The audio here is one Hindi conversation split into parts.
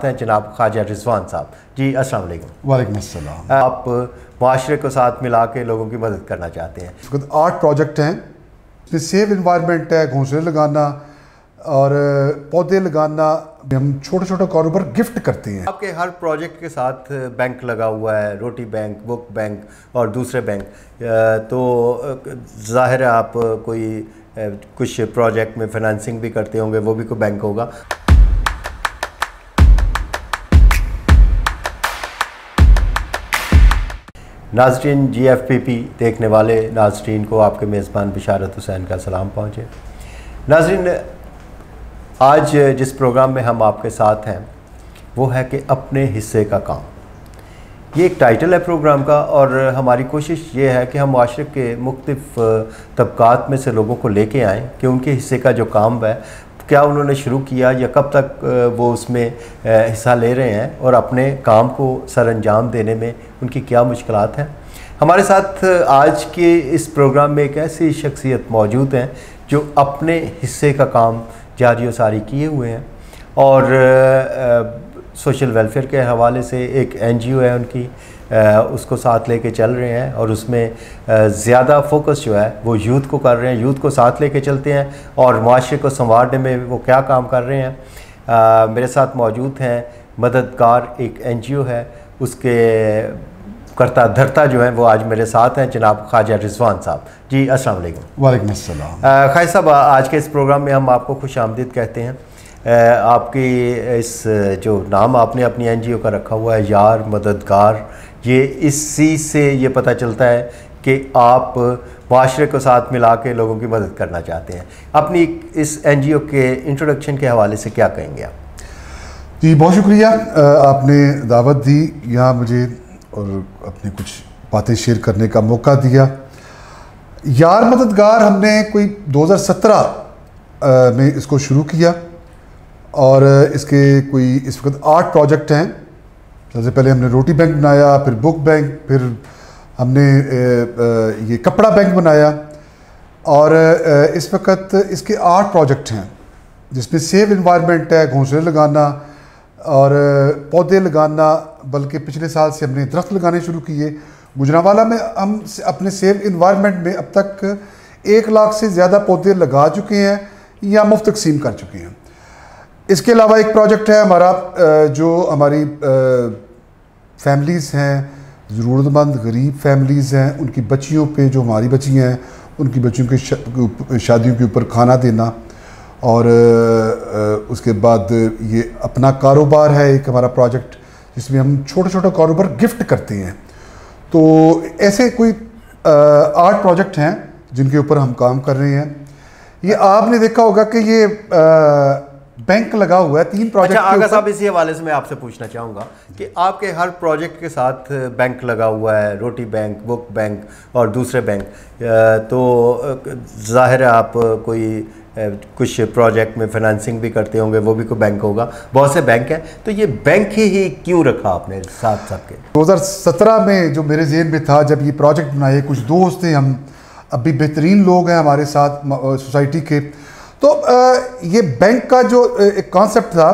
हैं जनाब ख्वाजा रिजवान साहब। जी अस्सलाम वालेकुम। वालेकुम अस्सलाम। आप माशरे को साथ मिला के लोगों की मदद करना चाहते हैं। इस वक्त 8 प्रोजेक्ट हैं, इसमें सेफ इन्वायरमेंट है, घोंसले लगाना और पौधे लगाना। हम छोटे छोटे कारोबार गिफ्ट करते हैं। आपके हर प्रोजेक्ट के साथ बैंक लगा हुआ है, रोटी बैंक, बुक बैंक और दूसरे बैंक। तो ज़ाहिर है आप कोई कुछ प्रोजेक्ट में फाइनेंसिंग भी करते होंगे, वो भी कोई बैंक होगा। नाज़रीन, GFPP देखने वाले नाज़रीन को आपके मेज़बान बिशारत हुसैन का सलाम पहुँचे। नाज़रीन, आज जिस प्रोग्राम में हम आपके साथ हैं वो है कि अपने हिस्से का काम। ये एक टाइटल है प्रोग्राम का और हमारी कोशिश ये है कि हम माशरे के मुख्तलिफ़ तबकात में से लोगों को लेके आएँ कि उनके हिस्से का जो काम है क्या उन्होंने शुरू किया या कब तक वो उसमें हिस्सा ले रहे हैं और अपने काम को सर अंजाम देने में उनकी क्या मुश्किलात हैं। हमारे साथ आज के इस प्रोग्राम में एक ऐसी शख्सियत मौजूद हैं जो अपने हिस्से का काम जारी व सारी किए हुए हैं और सोशल वेलफेयर के हवाले से एक NGO है उनकी, उसको साथ लेके चल रहे हैं और उसमें ज़्यादा फोकस जो है वो यूथ को कर रहे हैं, यूथ को साथ लेके चलते हैं और माशरे को संवारने में वो क्या काम कर रहे हैं। मेरे साथ मौजूद हैं मददगार एक NGO है, उसके करता धरता जो है वो आज मेरे साथ हैं जनाब ख्वाजा रिजवान साहब। जी अस्सलाम वालेकुम। वालेकुम अस्सलाम। ख्वाजा साहब, आज के इस प्रोग्राम में हम आपको खुश आमदीद कहते हैं। आपकी इस जो नाम आपने अपनी NGO का रखा हुआ है, यार मददगार, ये इसी से ये पता चलता है कि आप माशरे को साथ मिला के लोगों की मदद करना चाहते हैं। अपनी इस NGO के इंट्रोडक्शन के हवाले से क्या कहेंगे आप? जी बहुत शुक्रिया, आपने दावत दी, यहाँ मुझे और अपनी कुछ बातें शेयर करने का मौका दिया। यार मददगार हमने कोई 2017 में इसको शुरू किया और इसके कोई इस वक्त 8 प्रोजेक्ट हैं। सबसे पहले हमने रोटी बैंक बनाया, फिर बुक बैंक, फिर हमने ये कपड़ा बैंक बनाया और इस वक्त इसके 8 प्रोजेक्ट हैं जिसमें सेफ इन्वायरमेंट है, घोंसले लगाना और पौधे लगाना। बल्कि पिछले साल से हमने दरख्त लगाने शुरू किए। गुजरांवाला में हम अपने सेफ इन्वायरमेंट में अब तक 1 लाख से ज़्यादा पौधे लगा चुके हैं या मुफ्त तकसीम कर चुके हैं। इसके अलावा एक प्रोजेक्ट है हमारा, जो हमारी फैमिलीज़ हैं, ज़रूरतमंद गरीब फैमिलीज़ हैं, उनकी बच्चियों पे, जो हमारी बच्चियाँ हैं उनकी बच्चियों के शादियों के ऊपर खाना देना। और उसके बाद ये अपना कारोबार है एक हमारा प्रोजेक्ट जिसमें हम छोटे छोटे कारोबार गिफ्ट करते हैं। तो ऐसे कोई 8 प्रोजेक्ट हैं जिनके ऊपर हम काम कर रहे हैं। ये आपने देखा होगा कि ये बैंक लगा हुआ है 3 प्रोजेक्ट। अच्छा आगा साहब, इसी हवाले से मैं आपसे पूछना चाहूँगा कि आपके हर प्रोजेक्ट के साथ बैंक लगा हुआ है, रोटी बैंक, बुक बैंक और दूसरे बैंक। तो ज़ाहिर है आप कोई कुछ प्रोजेक्ट में फाइनेंसिंग भी करते होंगे, वो भी कोई बैंक होगा, बहुत से बैंक हैं। तो ये बैंक ही क्यों रखा आपने साथ सबके? 2017 में जो मेरे ज़हन में था, जब ये प्रोजेक्ट बनाए, कुछ दोस्त थे, हम अभी बेहतरीन लोग हैं हमारे साथ सोसाइटी के, तो ये बैंक का जो एक कॉन्सेप्ट था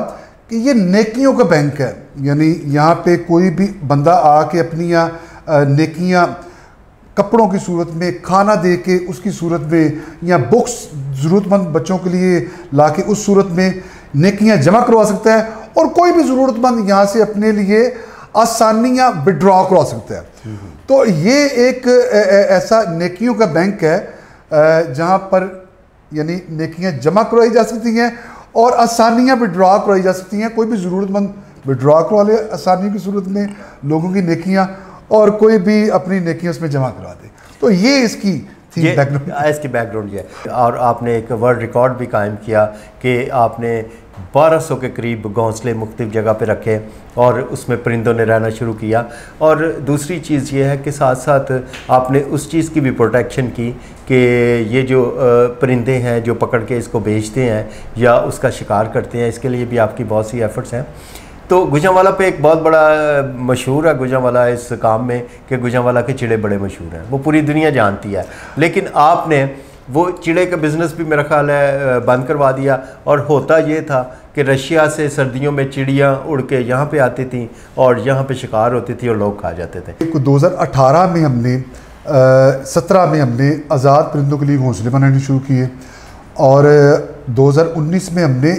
कि ये नेकियों का बैंक है। यानी यहाँ पे कोई भी बंदा आके अपनी नेकियाँ कपड़ों की सूरत में, खाना दे के उसकी सूरत में, या बुक्स ज़रूरतमंद बच्चों के लिए ला के उस सूरत में नेकियां जमा करवा सकता है। और कोई भी ज़रूरतमंद यहाँ से अपने लिए आसानियाँ विड्रॉ करवा सकता है। तो ये एक ऐसा नेकियों का बैंक है जहाँ पर यानी नेकियां जमा करवाई जा सकती हैं और आसानियाँ विड्रॉ करवाई जा सकती हैं। कोई भी ज़रूरतमंद विड्रॉ करवा ले आसानी की सूरत में लोगों की नेकियां, और कोई भी अपनी नेकियां उसमें जमा करवा दे। तो ये इसकी इसकी बैकग्राउंड ये है। और आपने एक वर्ल्ड रिकॉर्ड भी कायम किया कि आपने 1200 के करीब घोंसले मुख्तलिफ जगह पे रखे और उसमें परिंदों ने रहना शुरू किया। और दूसरी चीज़ ये है कि साथ साथ आपने उस चीज़ की भी प्रोटेक्शन की कि ये जो परिंदे हैं जो पकड़ के इसको बेचते हैं या उसका शिकार करते हैं, इसके लिए भी आपकी बहुत सी एफ़र्ट्स हैं। तो गुजरांवाला पे एक बहुत बड़ा मशहूर है गुजरांवाला इस काम में कि गुजरांवाला के चिड़े बड़े मशहूर हैं, वो पूरी दुनिया जानती है। लेकिन आपने वो चिड़े का बिज़नेस भी मेरा ख्याल है बंद करवा दिया। और होता ये था कि रशिया से सर्दियों में चिड़ियाँ उड़ के यहाँ पे आती थी और यहाँ पे शिकार होती थी और लोग खा जाते थे। 2018 में हमने 17 में हमने आज़ाद परिंदों के लिए घोंसले बनाने शुरू किए और 2019 में हमने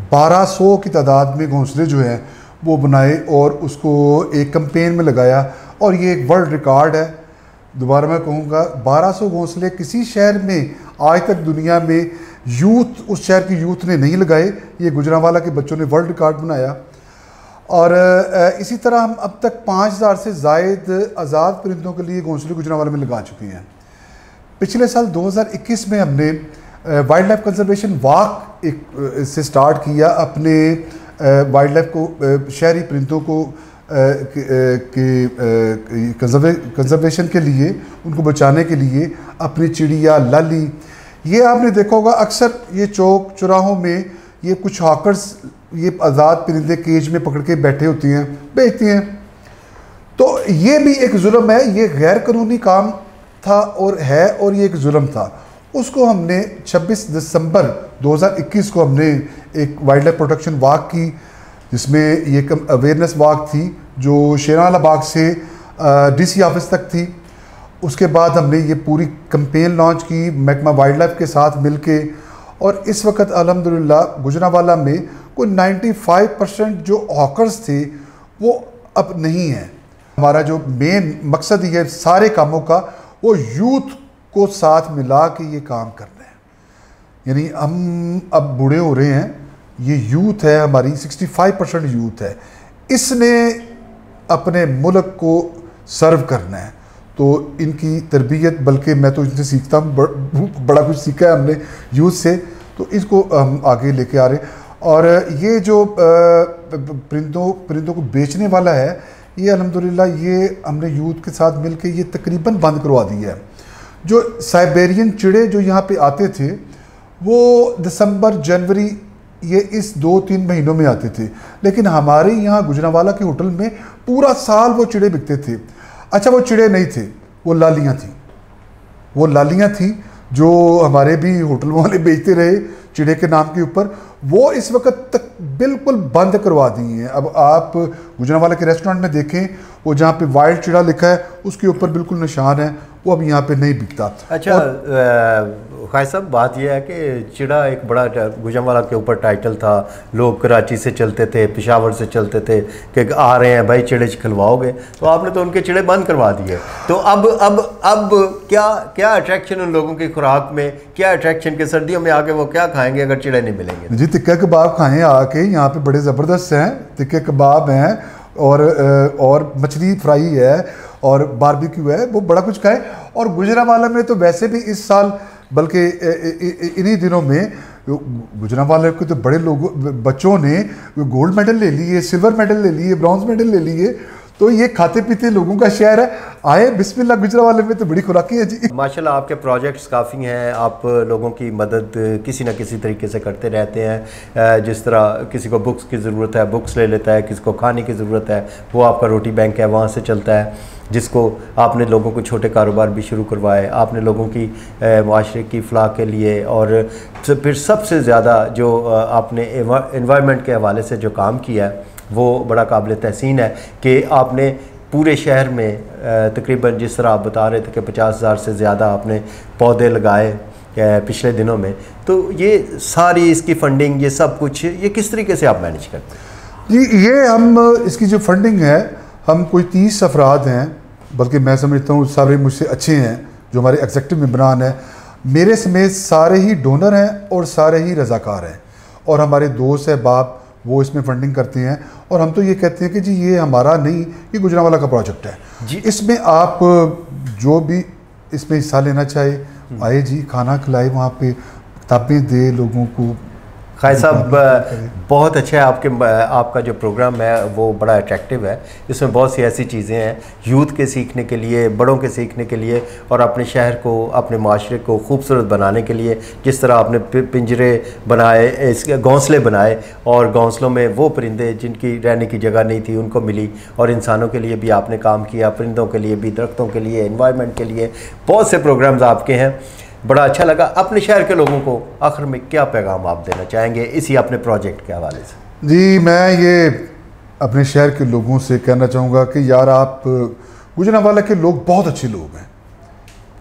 1200 की तादाद में घोंसले जो हैं वो बनाए और उसको एक कैंपेन में लगाया और ये एक वर्ल्ड रिकॉर्ड है। दोबारा मैं कहूँगा 1200 घोंसले किसी शहर में आज तक दुनिया में यूथ, उस शहर की यूथ ने नहीं लगाए, ये गुजरांवाला के बच्चों ने वर्ल्ड रिकॉर्ड बनाया। और इसी तरह हम अब तक 5000 से ज़ायद आज़ाद परिंदों के लिए घोंसले गुजरांवाला में लगा चुके हैं। पिछले साल 2021 में हमने वाइल्ड लाइफ कंजर्वेशन वॉक एक से स्टार्ट किया, अपने वाइल्ड लाइफ को, शहरी परिंदों को कंजर्वेशन के लिए, उनको बचाने के लिए अपनी चिड़िया, लाली, ये आपने देखा होगा अक्सर ये चौक चौराहों में ये कुछ हॉकर्स ये आज़ाद परिंदे केज में पकड़ के बैठे होती हैं, बेचती हैं। तो ये भी एक जुल्म है, ये गैर कानूनी काम था और है, और ये एक जुल्म था। उसको हमने 26 दिसंबर 2021 को हमने एक वाइल्ड लाइफ प्रोटेक्शन वॉक की, जिसमें ये अवेयरनेस वॉक थी जो शेरावाला बाग से डीसी ऑफिस तक थी। उसके बाद हमने ये पूरी कैंपेन लॉन्च की महकमा वाइल्ड लाइफ के साथ मिलके, और इस वक्त अल्हम्दुलिल्लाह गुजरांवाला में कोई 95% जो हॉकर्स थे वो अब नहीं हैं। हमारा जो मेन मकसद ही है सारे कामों का, वो यूथ को साथ मिला के ये काम करना है। यानी हम अब बूढ़े हो रहे हैं, ये यूथ है हमारी, 65% यूथ है, इसने अपने मुल्क को सर्व करना है। तो इनकी तरबियत, बल्कि मैं तो इनसे सीखता हूँ, बड़ा कुछ सीखा है हमने यूथ से, तो इसको हम आगे लेके आ रहे हैं। और ये जो परिंदों को बेचने वाला है, ये अल्हम्दुलिल्लाह ये हमने यूथ के साथ मिलके ये तकरीबन बंद करवा दिया है। जो साइबेरियन चिड़े जो यहाँ पे आते थे वो दिसंबर जनवरी ये इस 2-3 महीनों में आते थे, लेकिन हमारे यहाँ गुजरांवाला के होटल में पूरा साल वो चिड़े बिकते थे। अच्छा, वो चिड़े नहीं थे, वो लालियाँ थी, वो लालियाँ थी जो हमारे भी होटल वाले बेचते रहे चिड़े के नाम के ऊपर, वो इस वक्त तक बिल्कुल बंद करवा दी हैं। अब आप गुजरांवाला के रेस्टोरेंट में देखें, वो जहाँ पे वाइल्ड चिड़ा लिखा है उसके ऊपर बिल्कुल निशान है, वो अब यहाँ पे नहीं बिकता। अच्छा खाई साहब, बात यह है कि चिड़ा एक बड़ा गुजरांवाला के ऊपर टाइटल था, लोग कराची से चलते थे, पेशावर से चलते थे कि आ रहे हैं भाई चिड़े खिलवाओगे, तो आपने तो उनके चिड़े बंद करवा दिए। तो अब क्या क्या अट्रैक्शन उन लोगों की खुराक में, क्या अट्रैक्शन के सर्दियों में आके वो क्या खाएंगे अगर चिड़े नहीं मिलेंगे? जी, टिक्का कबाब खाएँ आके, यहाँ पे बड़े ज़बरदस्त हैं, टिक्के कबाब हैं और मछली फ्राई है और बारबेक्यू है, वो बड़ा कुछ खाए। और गुजरांवाला में तो वैसे भी इस साल, बल्कि इन्हीं दिनों में गुजरांवाला के तो बड़े लोगों, बच्चों ने गोल्ड मेडल ले लिए, सिल्वर मेडल ले लिए, ब्रॉन्ज मेडल ले लिए। तो ये खाते पीते लोगों का शहर है, आए बिस्मिल्लाह गुजरांवाला में तो बड़ी खुराकी है जी। माशाल्लाह आपके प्रोजेक्ट्स काफ़ी हैं, आप लोगों की मदद किसी न किसी तरीके से करते रहते हैं। जिस तरह किसी को बुक्स की ज़रूरत है, बुक्स ले लेता है, किसी को खाने की ज़रूरत है, वो आपका रोटी बैंक है वहाँ से चलता है। जिसको आपने लोगों को छोटे कारोबार भी शुरू करवाए, आपने लोगों की माशरे की फलाह के लिए, और फिर सबसे ज़्यादा जो आपने एनवायरनमेंट के हवाले से जो काम किया है वो बड़ा काबिल तहसीन है कि आपने पूरे शहर में तकरीबन, जिस तरह आप बता रहे थे कि 50,000 से ज़्यादा आपने पौधे लगाए पिछले दिनों में। तो ये सारी इसकी फंडिंग, ये सब कुछ, ये किस तरीके से आप मैनेज करते हैं? जी, ये हम इसकी जो फंडिंग है, हम कोई 30 अफराद हैं, बल्कि मैं समझता हूँ सारे मुझसे अच्छे हैं जो हमारे एग्जीक्यूटिव मेंबरान हैं, मेरे समेत सारे ही डोनर हैं और सारे ही रज़ाकार हैं, और हमारे दोस्त अहबाब वो इसमें फंडिंग करते हैं। और हम तो ये कहते हैं कि जी ये हमारा नहीं, ये गुजरांवाला का प्रोजेक्ट है जी, इसमें आप जो भी इसमें हिस्सा लेना चाहे आए जी, खाना खिलाए, वहाँ पे किताबें दे लोगों को। खाई साहब बहुत अच्छा है, आपका जो प्रोग्राम है वो बड़ा अट्रैक्टिव है। इसमें बहुत सी ऐसी चीज़ें हैं यूथ के सीखने के लिए, बड़ों के सीखने के लिए, और अपने शहर को, अपने माशरे को खूबसूरत बनाने के लिए। जिस तरह आपने पिंजरे बनाए, इसके घोंसले बनाए, और घोंसलों में वो परिंदे जिनकी रहने की जगह नहीं थी उनको मिली, और इंसानों के लिए भी आपने काम किया, परिंदों के लिए भी, दरख्तों के लिए, एनवायरनमेंट के लिए, बहुत से प्रोग्राम्स आपके हैं। बड़ा अच्छा लगा। अपने शहर के लोगों को आखिर में क्या पैगाम आप देना चाहेंगे इसी अपने प्रोजेक्ट के हवाले से? जी, मैं ये अपने शहर के लोगों से कहना चाहूँगा कि यार, आप गुजरांवाला के लोग बहुत अच्छे लोग हैं,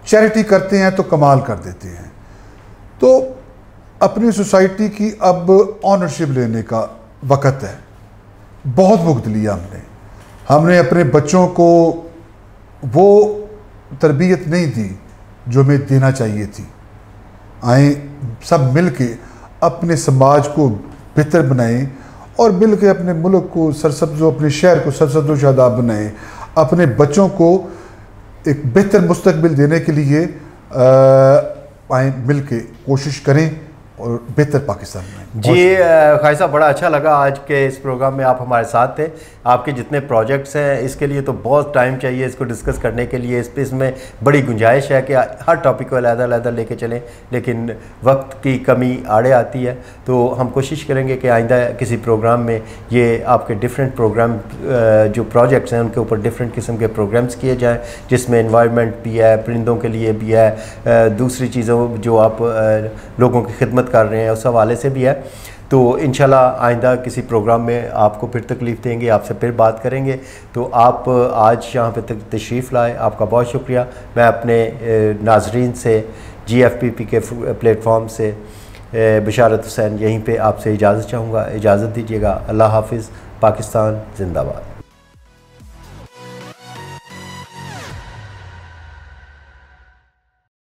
चैरिटी करते हैं तो कमाल कर देते हैं। तो अपनी सोसाइटी की अब ऑनरशिप लेने का वक़्त है। बहुत वक्त लिया हमने अपने बच्चों को वो तरबियत नहीं दी जो हमें देना चाहिए थी। आए सब मिल के अपने समाज को बेहतर बनाएं और मिल के अपने मुल्क को सरसब्ज़, अपने शहर को सरसब्ज़ व शादाब बनाएं। अपने बच्चों को एक बेहतर मुस्तकबिल देने के लिए आए मिल के कोशिश करें और बेहतर पाकिस्तान में। जी खाई साहब, बड़ा अच्छा लगा आज के इस प्रोग्राम में आप हमारे साथ थे। आपके जितने प्रोजेक्ट्स हैं इसके लिए तो बहुत टाइम चाहिए इसको डिस्कस करने के लिए। इसमें बड़ी गुंजाइश है कि हर टॉपिक को अलग-अलग लेके चलें, लेकिन वक्त की कमी आड़े आती है। तो हम कोशिश करेंगे कि आइंदा किसी प्रोग्राम में ये आपके डिफरेंट प्रोग्राम जो प्रोजेक्ट्स हैं उनके ऊपर डिफरेंट किस्म के प्रोग्राम्स किए जाएँ, जिसमें एनवायरनमेंट भी है, परिंदों के लिए भी है, दूसरी चीज़ों जो आप लोगों की खिदमत कर रहे हैं उस हवाले से भी है। तो इंशाल्लाह आइंदा किसी प्रोग्राम में आपको फिर तकलीफ़ देंगे, आपसे फिर बात करेंगे। तो आप आज यहाँ पे तशरीफ़ लाए, आपका बहुत शुक्रिया। मैं अपने नाजरीन से GFPP के प्लेटफॉर्म से बिशारत हुसैन यहीं पे आपसे इजाज़त चाहूँगा। इजाज़त दीजिएगा। अल्लाह हाफिज़। पाकिस्तान जिंदाबाद।